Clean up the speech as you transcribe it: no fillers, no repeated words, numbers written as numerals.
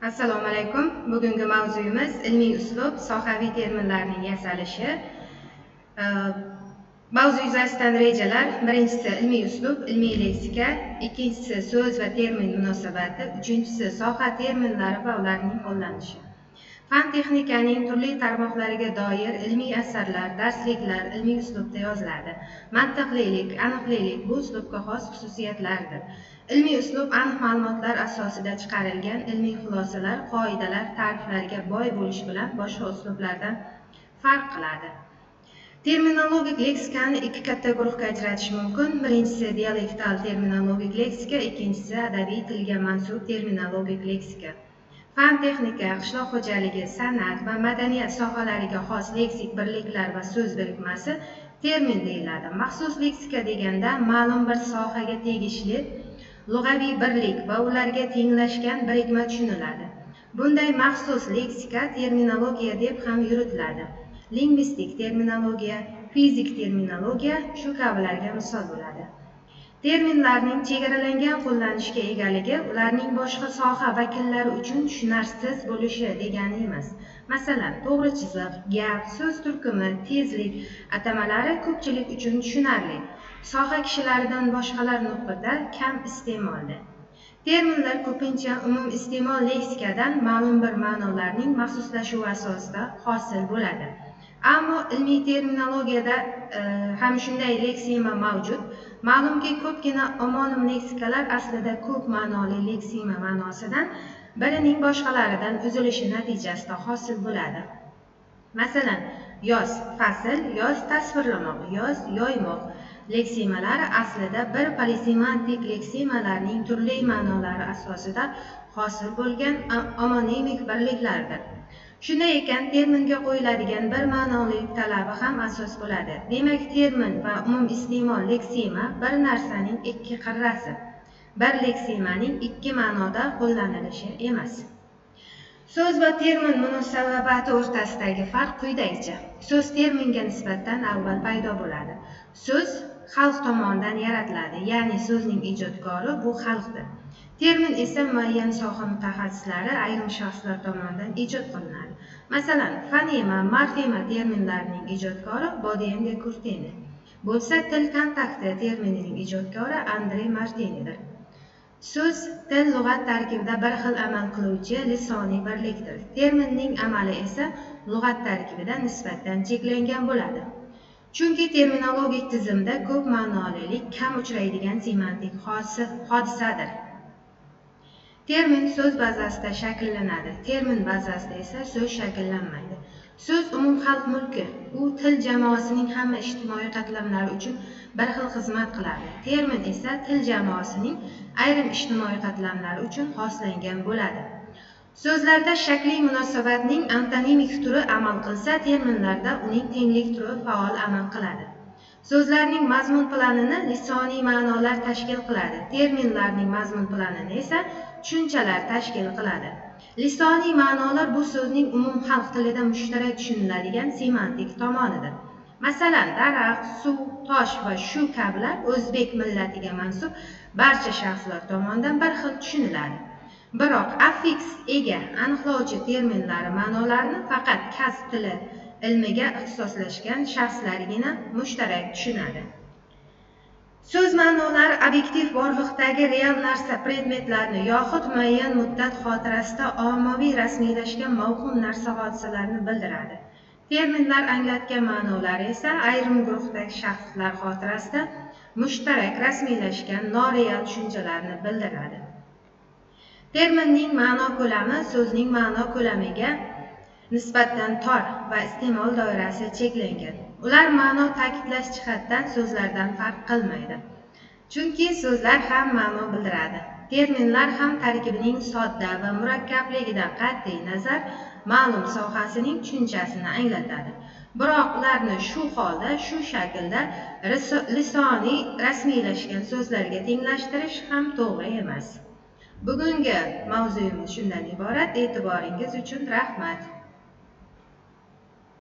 Assalomu alaykum. Bugungi mavzuyimiz ilmiy uslub, sohaviy terminlarning yasalishi. Mavzu yuzasidan rejalar. Birinchisi ilmiy uslub, ilmiy leksika, ikkinchisi so'z va termin munosabati, uchinchisi soha terminlari va ularning qo'llanishi. Fan texnikaning turli tarmoqlariga doir ilmiy asarlar, darsliklar ilmiy uslubda yoziladi. Mantiqlilik, aniqlik bu uslubga xos xususiyatlardir. Ilmiy uslub aniq ma'lumotlar asosida chiqarilgan ilmiy xulosalar, qoidalar, ta'riflarga boy bo'lish bilan boshqa uslublardan farq qiladi. Terminologik leksikani ikki katta guruhga ajratish mumkin. Birinchisi dialektal terminologik leksika, ikkinchisi adabiy tilga mansub terminologik leksika. Fan texnika, qishloq xo'jaligi, san'at va madaniyat sohalariga xos leksik birliklar va so'z birikmasi termin deyiladi. Maxsus leksika deganda ma'lum bir sohaga tegishli lug'aviy birlik va ularga tenglashgan birikma tushuniladi. Bunday maxsus leksika terminologiya deb ham yuritiladi. Lingvistik terminologiya, fizik terminologiya shu kabilarga misol bo'ladi. Terminlarning chegaralangan qo'llanishga egaligi ularning boshqa soha vakillari uchun tushunarsiz bo'lishi degani emas. Masalan, to'g'ri chiziq, gap, so'z turkumi, tezlik atamalari ko'pchilik uchun tushunarli. Soha kishilaridan boshqalar nutqida kam iste'molda. Terminlar ko'pincha umum iste'mol leksikadan ma'lum bir ma'nolarning maxsuslashuvi asosida hosil bo'ladi. Ammo ilmiy terminologiyada ham shunday leksima mavjud. Ma'lumki, ko'pgina omonim leksikalar aslida ko'p ma'noli leksima ma'nosidan birining boshqalaridan uzilishi natijasida hosil bo'ladi. Masalan, yoz, fasl, yoz tasvirlamoq, yoz yoymoq leksimalari aslida bir polisemantik leksimalarning turli ma'nolari asosida hosil bo'lgan omonimik birliklardir. Shunday ekan, terminga qo'yiladigan bir ma'nolik talabi ham asos bo'ladi. Demak, termin va umum iste'mol leksima bir narsaning ikki qirrasi, bir leksimaning ikki ma'noda qo'llanilishi emas. So'z va termin munosabati o'rtasidagi farq quyidagicha. So'z terminga nisbatan avval paydo bo'ladi. So'z xalq tomonidan yaratiladi, ya'ni so'zning ijodkori bu xalqdir. Termin esa muayyan soha mutaxassislari, ayrim shaxslar tomonidan ijod qilinadi. Masalan, fonema, morfema terminlarining ijodkori Bodien de Courtine bo'lsa, til kontakti terminining ijodkori Andre Martinidir. So'z, til, lug'at tarkibida bir xil amal qiluvchi lisoniy birlikdir. Terminning amali esa lug'at tarkibida nisbatan cheklangan bo'ladi. Chunki terminologik tizimda ko'p ma'nolilik kam uchraydigan semantik hodisadir. Termin so'z bazasida shakllanadi, termin bazasida esa so'z shakllanmaydi. So'z umum xalq mulki, u til jamoasining hamma ijtimoiy qatlamlari uchun bir xil xizmat qiladi. Termin esa til jamoasining ayrim ijtimoiy qatlamlari uchun xoslangan bo'ladi. So'zlarda shakliy munosabatning antonimik turi amal qilsa, terminlarda uning tenglik turi faol amal qiladi. So'zlarning mazmun planini lisoniy ma'nolar tashkil qiladi. Terminlarning mazmun planini esa tushunchalar tashkil qiladi. Lisoniy ma'nolar bu so'zning umum xalq tilida mushtarak tushuniladigan semantik tomonidir. Masalan, daraxt, suv, tosh va shu kabilar o'zbek millatiga mansub barcha shaxslar tomonidan bir xil tushuniladi. Biroq affiks ega aniqlovchi terminlari ma'nolarini faqat kasb tili ilmiga ixtisoslashgan shaxslargina mushtarak tushunadi. So'z ma'nolari obyektiv borliqdagi real narsa predmetlarni yoxud muayyan muddat xotirasida ommaviy rasmiylashgan mavhum narsa hodisalarni bildiradi. Terminlar anglatgan ma'nolari esa ayrim guruhdagi shaxslar xotirasida mushtarak rasmiylashgan noreal tushunchalarni bildiradi. Terminning ma'no ko'lami so'zning ma'no ko'lamiga nisbatan tor va iste'mol doirasi cheklangan. Ular ma'no ta'kidlash jihatdan so'zlardan farq qilmaydi. Chunki so'zlar ham ma'no bildiradi. Terminlar ham tarkibining sodda va murakkabligidan qat'iy nazar ma'lum sohasining tushunchasini anglatadi. Biroq ularni shu holda, shu shaklda lisoniy rasmiylashgan so'zlarga tenglashtirish ham to'g'ri emas. Bugungi mavzuyimiz shundan iborat. E'tiboringiz uchun rahmat.